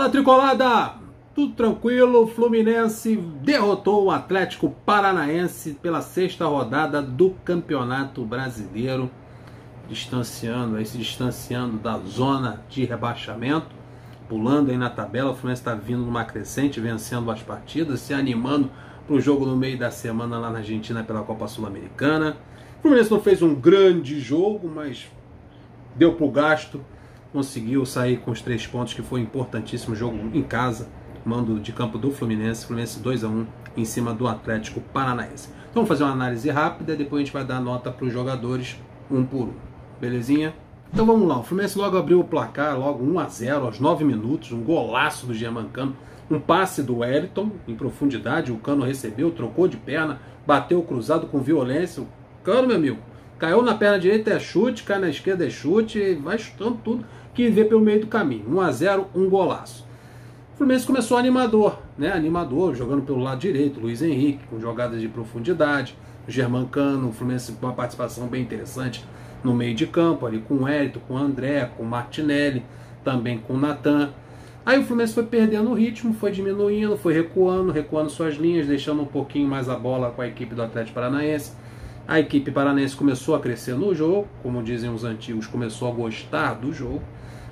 Fala, Tricolada! Tudo tranquilo, o Fluminense derrotou o Atlético Paranaense pela sexta rodada do Campeonato Brasileiro, se distanciando da zona de rebaixamento, pulando aí na tabela. O Fluminense está vindo numa crescente, vencendo as partidas, se animando para o jogo no meio da semana lá na Argentina pela Copa Sul-Americana. O Fluminense não fez um grande jogo, mas deu pro gasto, conseguiu sair com os 3 pontos, que foi importantíssimo. Jogo em casa, mando de campo do Fluminense 2-1 em cima do Atlético Paranaense. Então vamos fazer uma análise rápida, depois a gente vai dar nota para os jogadores um por um, belezinha? Então vamos lá, o Fluminense logo abriu o placar, logo 1-0 aos 9 minutos, um golaço do Germancano, um passe do Wellington em profundidade, o Cano recebeu, trocou de perna, bateu cruzado com violência. O Cano, meu amigo, caiu na perna direita é chute, cai na esquerda é chute, vai chutando tudo que vê pelo meio do caminho. 1-0, um golaço. O Fluminense começou animador, né? Animador, jogando pelo lado direito, Luiz Henrique, com jogadas de profundidade, o Germancano, o Fluminense com uma participação bem interessante no meio de campo, ali com o Hélito, com o André, com o Martinelli, também com o Natan. Aí o Fluminense foi perdendo o ritmo, foi diminuindo, foi recuando suas linhas, deixando um pouquinho mais a bola com a equipe do Atlético Paranaense. A equipe paranaense começou a crescer no jogo, como dizem os antigos, começou a gostar do jogo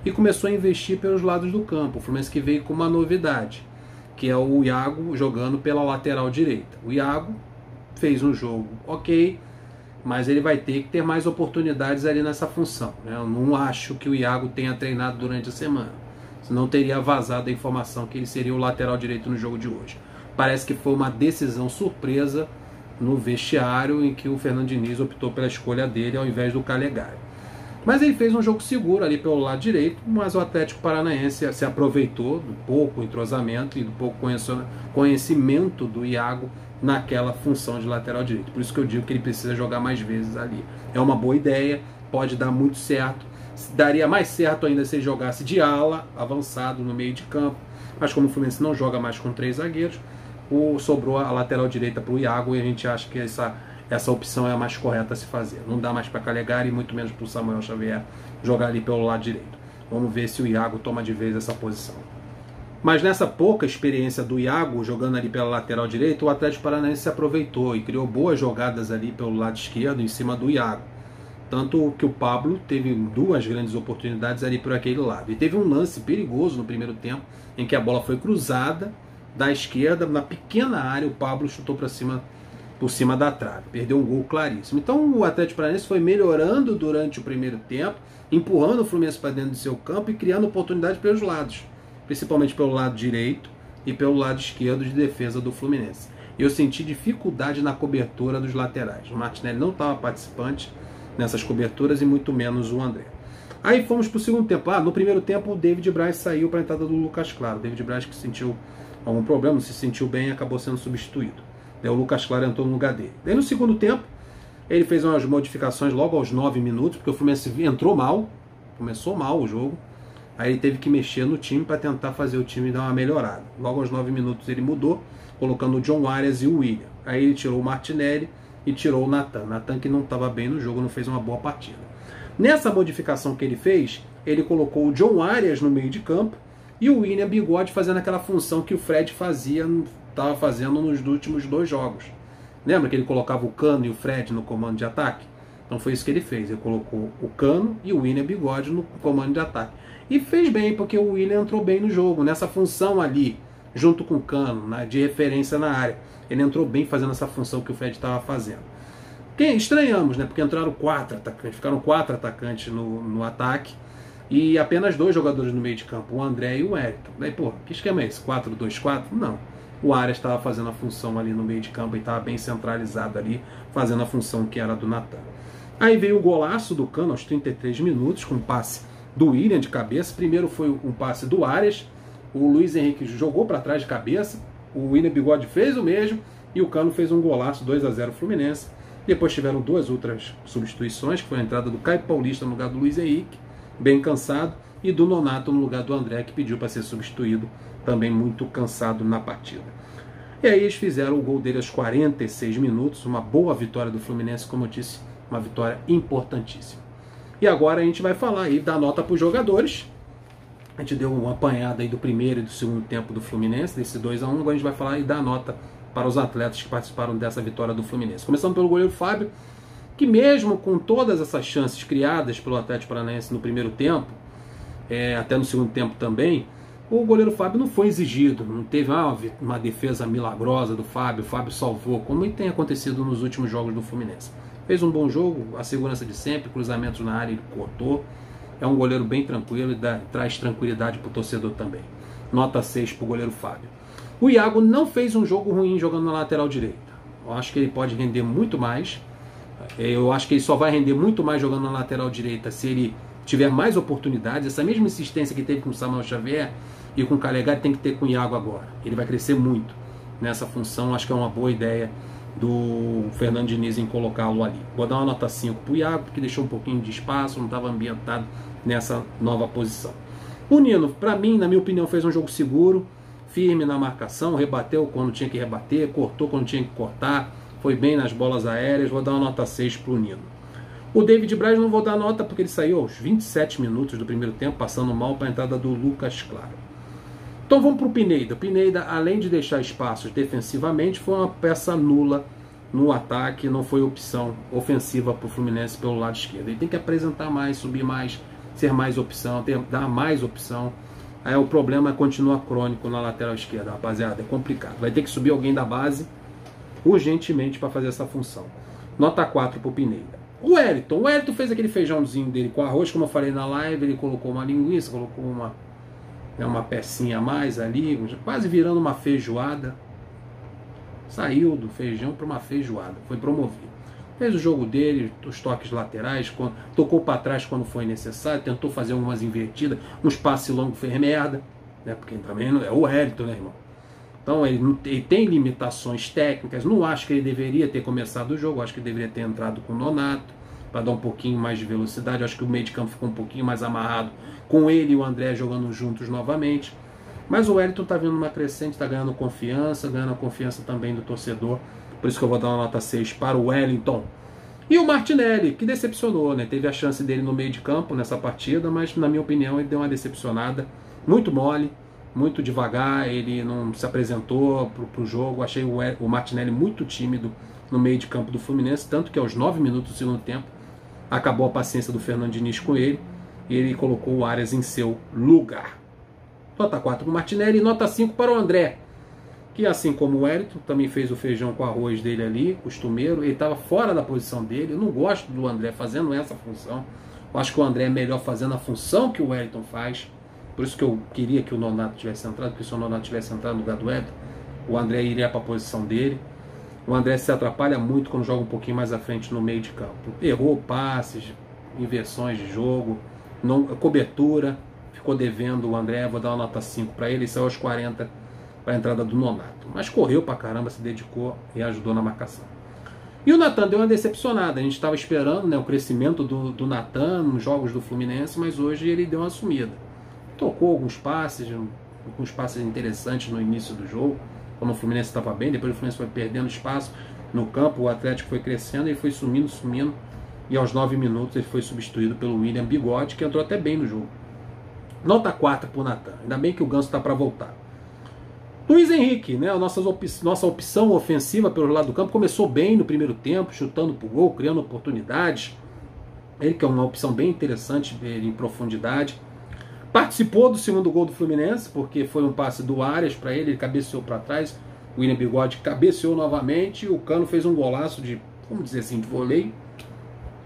e começou a investir pelos lados do campo. O Fluminense que veio com uma novidade, que é o Iago jogando pela lateral direita. O Iago fez um jogo ok, mas ele vai ter que ter mais oportunidades ali nessa função, né? Eu não acho que o Iago tenha treinado durante a semana, senão teria vazado a informação que ele seria o lateral direito no jogo de hoje. Parece que foi uma decisão surpresa no vestiário, em que o Fernando Diniz optou pela escolha dele ao invés do Calegari. Mas ele fez um jogo seguro ali pelo lado direito, mas o Atlético Paranaense se aproveitou do pouco entrosamento e do pouco conhecimento do Iago naquela função de lateral direito. Por isso que eu digo que ele precisa jogar mais vezes ali. É uma boa ideia, pode dar muito certo. Daria mais certo ainda se ele jogasse de ala, avançado no meio de campo, mas como o Fluminense não joga mais com 3 zagueiros, sobrou a lateral direita para o Iago, e a gente acha que essa opção é a mais correta a se fazer. Não dá mais para Calegari e muito menos para o Samuel Xavier jogar ali pelo lado direito. Vamos ver se o Iago toma de vez essa posição. Mas nessa pouca experiência do Iago jogando ali pela lateral direita, o Atlético Paranaense se aproveitou e criou boas jogadas ali pelo lado esquerdo em cima do Iago. Tanto que o Pablo teve 2 grandes oportunidades ali por aquele lado. E teve um lance perigoso no primeiro tempo, em que a bola foi cruzada da esquerda, na pequena área, o Pablo chutou por cima da trave. Perdeu um gol claríssimo. Então o Atlético Paranaense foi melhorando durante o primeiro tempo, empurrando o Fluminense para dentro do seu campo e criando oportunidade pelos lados, principalmente pelo lado direito e pelo lado esquerdo de defesa do Fluminense. Eu senti dificuldade na cobertura dos laterais. O Martinelli não estava participante nessas coberturas e muito menos o André. Aí fomos para o segundo tempo. No primeiro tempo o David Braz saiu para a entrada do Lucas Claro. O David Braz, que sentiu algum problema, não se sentiu bem e acabou sendo substituído. Daí o Lucas Claro entrou no lugar dele. Daí no segundo tempo ele fez umas modificações logo aos 9 minutos, porque o Fluminense entrou mal, começou mal o jogo. Aí ele teve que mexer no time para tentar fazer o time dar uma melhorada. Logo aos 9 minutos ele mudou, colocando o John Arias e o William. Aí ele tirou o Martinelli e tirou o Natan. Natan, que não estava bem no jogo, não fez uma boa partida. Nessa modificação que ele fez, ele colocou o John Arias no meio de campo e o William Bigode fazendo aquela função que o Fred estava fazendo nos últimos 2 jogos. Lembra que ele colocava o Cano e o Fred no comando de ataque? Então foi isso que ele fez. Ele colocou o Cano e o William Bigode no comando de ataque. E fez bem, porque o William entrou bem no jogo, nessa função ali, junto com o Cano, de referência na área. Ele entrou bem fazendo essa função que o Fred estava fazendo. Estranhamos, né? Porque entraram 4 atacantes, ficaram 4 atacantes no ataque e apenas 2 jogadores no meio de campo, o André e o Wellington. Daí, que esquema é esse? 4-2-4? Não. O Arias estava fazendo a função ali no meio de campo e estava bem centralizado ali, fazendo a função que era do Natan. Aí veio o golaço do Cano aos 33 minutos, com um passe do William de cabeça. Primeiro foi um passe do Arias, o Luiz Henrique jogou para trás de cabeça, o William Bigode fez o mesmo e o Cano fez um golaço, 2-0 Fluminense. Depois tiveram 2 outras substituições, que foi a entrada do Caio Paulista no lugar do Luiz Henrique, bem cansado, e do Nonato no lugar do André, que pediu para ser substituído, também muito cansado na partida. E aí eles fizeram o gol dele aos 46 minutos, uma boa vitória do Fluminense, como eu disse, uma vitória importantíssima. E agora a gente vai falar aí da nota para os jogadores. A gente deu uma apanhada aí do primeiro e do segundo tempo do Fluminense, desse 2 a 1. Agora a gente vai falar e dar nota para os atletas que participaram dessa vitória do Fluminense. Começando pelo goleiro Fábio, que mesmo com todas essas chances criadas pelo Atlético Paranaense no primeiro tempo, até no segundo tempo também, o goleiro Fábio não foi exigido, não teve uma defesa milagrosa do Fábio, o Fábio salvou, como tem acontecido nos últimos jogos do Fluminense. Fez um bom jogo, a segurança de sempre, cruzamentos na área ele cortou. É um goleiro bem tranquilo e traz tranquilidade para o torcedor também. Nota 6 para o goleiro Fábio. O Iago não fez um jogo ruim jogando na lateral direita. Eu acho que ele pode render muito mais. Eu acho que ele só vai render muito mais jogando na lateral direita se ele tiver mais oportunidades. Essa mesma insistência que teve com o Samuel Xavier e com o Calegari tem que ter com o Iago agora. Ele vai crescer muito nessa função. Acho que é uma boa ideia do Fernando Diniz em colocá-lo ali. Vou dar uma nota 5 para o Iago, porque deixou um pouquinho de espaço, não estava ambientado nessa nova posição. O Nino, para mim, na minha opinião, fez um jogo seguro, firme na marcação, rebateu quando tinha que rebater, cortou quando tinha que cortar, foi bem nas bolas aéreas. Vou dar uma nota 6 para o Nino. O David Braz não vou dar nota porque ele saiu aos 27 minutos do primeiro tempo, passando mal para a entrada do Lucas Claro. Então vamos para o Pineda. O Pineda, além de deixar espaços defensivamente, foi uma peça nula no ataque, não foi opção ofensiva para o Fluminense pelo lado esquerdo. Ele tem que apresentar mais, subir mais, ser mais opção, dar mais opção. Aí o problema continua crônico na lateral esquerda, rapaziada, é complicado. Vai ter que subir alguém da base urgentemente para fazer essa função. Nota 4 para o Pineda. O Wellington fez aquele feijãozinho dele com arroz, como eu falei na live, ele colocou uma linguiça, colocou uma pecinha a mais ali, quase virando uma feijoada. Saiu do feijão para uma feijoada, foi promovido. Fez o jogo dele, os toques laterais, tocou para trás quando foi necessário, tentou fazer umas invertidas, uns passes longos, fez merda, né? Porque também não é o Wellington, né, irmão? Então ele tem limitações técnicas, não acho que ele deveria ter começado o jogo, acho que ele deveria ter entrado com o Nonato, para dar um pouquinho mais de velocidade. Acho que o meio de campo ficou um pouquinho mais amarrado com ele e o André jogando juntos novamente. Mas o Wellington está vindo uma crescente, está ganhando confiança, ganhando a confiança também do torcedor. Por isso que eu vou dar uma nota 6 para o Wellington. E o Martinelli, que decepcionou, né? Teve a chance dele no meio de campo nessa partida, mas na minha opinião ele deu uma decepcionada. Muito mole, muito devagar, ele não se apresentou para o jogo. Achei o Martinelli muito tímido no meio de campo do Fluminense, tanto que aos 9 minutos do segundo tempo acabou a paciência do Fernando Diniz com ele e ele colocou o Arias em seu lugar. Nota 4 para o Martinelli e nota 5 para o André, que assim como o Wellington, também fez o feijão com arroz dele ali, costumeiro. Ele estava fora da posição dele. Eu não gosto do André fazendo essa função. Eu acho que o André é melhor fazendo a função que o Wellington faz. Por isso que eu queria que o Nonato tivesse entrado, porque se o Nonato tivesse entrado no lugar do Wellington, o André iria para a posição dele. O André se atrapalha muito quando joga um pouquinho mais à frente no meio de campo. Errou passes, inversões de jogo, cobertura, ficou devendo o André. Vou dar uma nota 5 para ele, saiu aos 40 para a entrada do Nonato. Mas correu pra caramba, se dedicou e ajudou na marcação. E o Natan deu uma decepcionada. A gente estava esperando, né, o crescimento do Natan nos jogos do Fluminense, mas hoje ele deu uma sumida. Tocou alguns passes interessantes no início do jogo, quando o Fluminense estava bem. Depois o Fluminense foi perdendo espaço no campo, o Atlético foi crescendo, ele foi sumindo, e aos 9 minutos ele foi substituído pelo William Bigode, que entrou até bem no jogo. Nota 4 para o Natan. Ainda bem que o Ganso está para voltar. Luiz Henrique, né, nossa opção ofensiva pelo lado do campo, começou bem no primeiro tempo, chutando pro gol, criando oportunidades. Ele que é uma opção bem interessante em profundidade. Participou do segundo gol do Fluminense, porque foi um passe do Arias para ele, ele cabeceou para trás, o William Bigode cabeceou novamente, e o Cano fez um golaço de, vamos dizer assim, de voleio.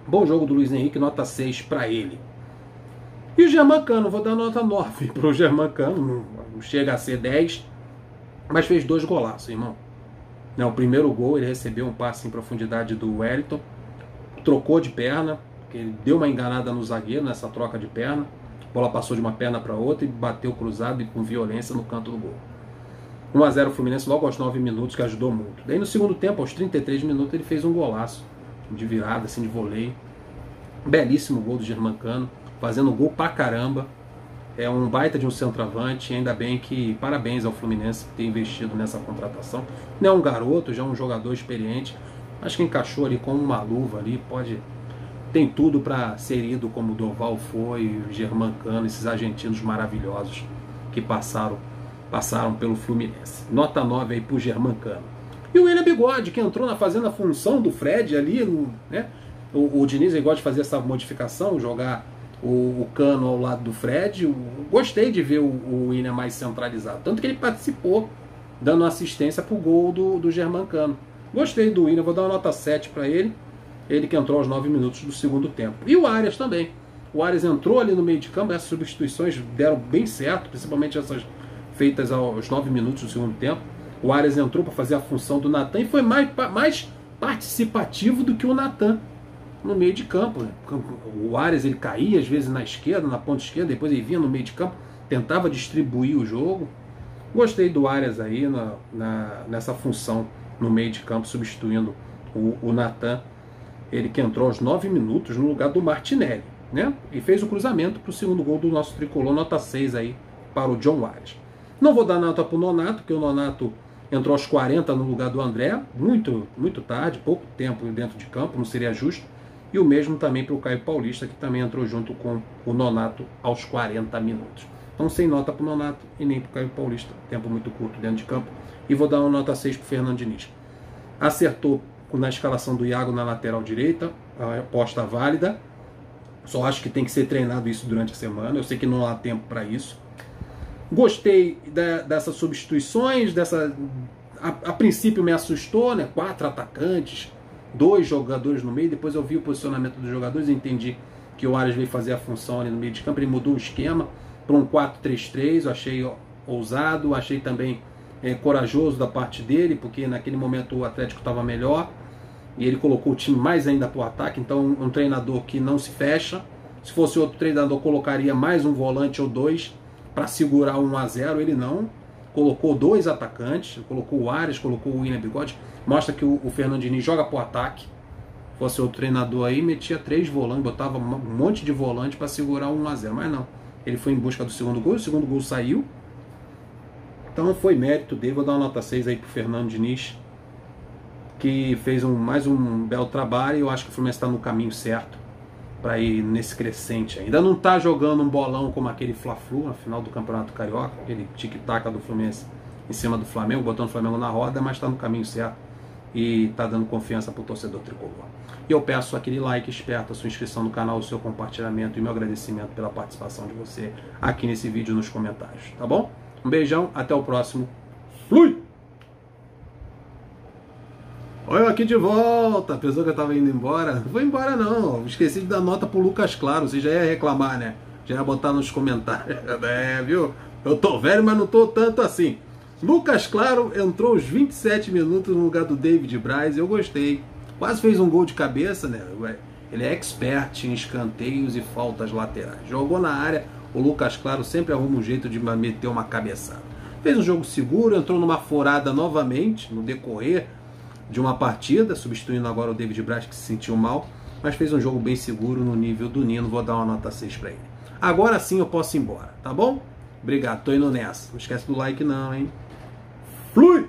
Bom jogo do Luiz Henrique, nota 6 para ele. E o Germán Cano, vou dar nota 9 para o Germán Cano, não chega a ser 10, mas fez 2 golaços, irmão. O primeiro gol, ele recebeu um passe em profundidade do Wellington, trocou de perna, porque ele deu uma enganada no zagueiro nessa troca de perna, a bola passou de uma perna para outra e bateu cruzado e com violência no canto do gol. 1-0 Fluminense logo aos 9 minutos, que ajudou muito. Daí no segundo tempo, aos 33 minutos, ele fez um golaço de virada, assim, de voleio. Belíssimo gol do Germán Cano, fazendo gol pra caramba. É um baita de um centroavante, ainda bem que parabéns ao Fluminense por ter investido nessa contratação. Não é um garoto, já é um jogador experiente, acho que encaixou ali com uma luva ali, tem tudo para ser ido como o Doval foi, o Germancano, esses argentinos maravilhosos que passaram pelo Fluminense. Nota 9 aí pro Germancano. E o William Bigode, que entrou fazendo a função do Fred ali, né? O Diniz gosta de fazer essa modificação, jogar o Cano ao lado do Fred. Gostei de ver o William mais centralizado, tanto que ele participou dando assistência pro gol do Germancano. Gostei do William, vou dar uma nota 7 para ele que entrou aos 9 minutos do segundo tempo. E o Arias também. O Arias entrou ali no meio de campo, essas substituições deram bem certo, principalmente essas feitas aos 9 minutos do segundo tempo. O Arias entrou para fazer a função do Natan e foi mais participativo do que o Natan no meio de campo. O Arias ele caía às vezes na esquerda, na ponta esquerda, depois ele vinha no meio de campo, tentava distribuir o jogo. Gostei do Arias aí nessa função no meio de campo, substituindo o Natan. Ele que entrou aos 9 minutos no lugar do Martinelli, né? E fez o cruzamento para o segundo gol do nosso tricolor, nota 6 aí para o John Arias. Não vou dar nota para o Nonato, porque o Nonato entrou aos 40 no lugar do André, muito tarde, pouco tempo dentro de campo, não seria justo. E o mesmo também para o Caio Paulista, que também entrou junto com o Nonato aos 40 minutos. Então sem nota para o Nonato e nem para o Caio Paulista, tempo muito curto dentro de campo. E vou dar uma nota 6 para o Fernando Diniz. Acertou na escalação do Iago na lateral direita, a aposta válida. Só acho que tem que ser treinado isso durante a semana. Eu sei que não há tempo para isso. Gostei dessas substituições, a princípio me assustou, né? 4 atacantes, 2 jogadores no meio. Depois eu vi o posicionamento dos jogadores e entendi que o Arias veio fazer a função ali no meio de campo. Ele mudou o esquema para um 4-3-3. Eu achei ousado, achei também corajoso da parte dele, porque naquele momento o Atlético estava melhor e ele colocou o time mais ainda para o ataque. Então um treinador que não se fecha. Se fosse outro treinador, colocaria mais um volante ou 2 para segurar 1-0. Ele não, colocou 2 atacantes, colocou o Arias, colocou o William Bigode. Mostra que o Fernando Diniz joga para o ataque. Se fosse outro treinador aí, metia 3 volantes, botava um monte de volante para segurar 1-0, mas não, ele foi em busca do segundo gol. O segundo gol saiu, então foi mérito dele. Vou dar uma nota 6 aí pro Fernando Diniz, que fez mais um belo trabalho. E eu acho que o Fluminense está no caminho certo para ir nesse crescente. Ainda não está jogando um bolão como aquele Fla-Flu na final do Campeonato Carioca, aquele tic-tac do Fluminense em cima do Flamengo, botando o Flamengo na roda, mas está no caminho certo e está dando confiança para o torcedor tricolor. E eu peço aquele like esperto, a sua inscrição no canal, o seu compartilhamento e meu agradecimento pela participação de você aqui nesse vídeo nos comentários, tá bom? Um beijão, até o próximo. Fui! Olha eu aqui de volta. Pensou que eu tava indo embora? Não vou embora não. Esqueci de dar nota pro Lucas Claro. Você já ia reclamar, né? Já ia botar nos comentários. Viu? Eu tô velho, mas não tô tanto assim. Lucas Claro entrou aos 27 minutos no lugar do David Braz. Eu gostei. Quase fez um gol de cabeça, né? Ele é expert em escanteios e faltas laterais. Jogou na área. O Lucas Claro sempre arruma um jeito de meter uma cabeçada. Fez um jogo seguro, entrou numa forada novamente no decorrer de uma partida, substituindo agora o David Braz, que se sentiu mal, mas fez um jogo bem seguro no nível do Nino. Vou dar uma nota 6 para ele. Agora sim eu posso ir embora, tá bom? Obrigado, tô indo nessa. Não esquece do like não, hein? Flui!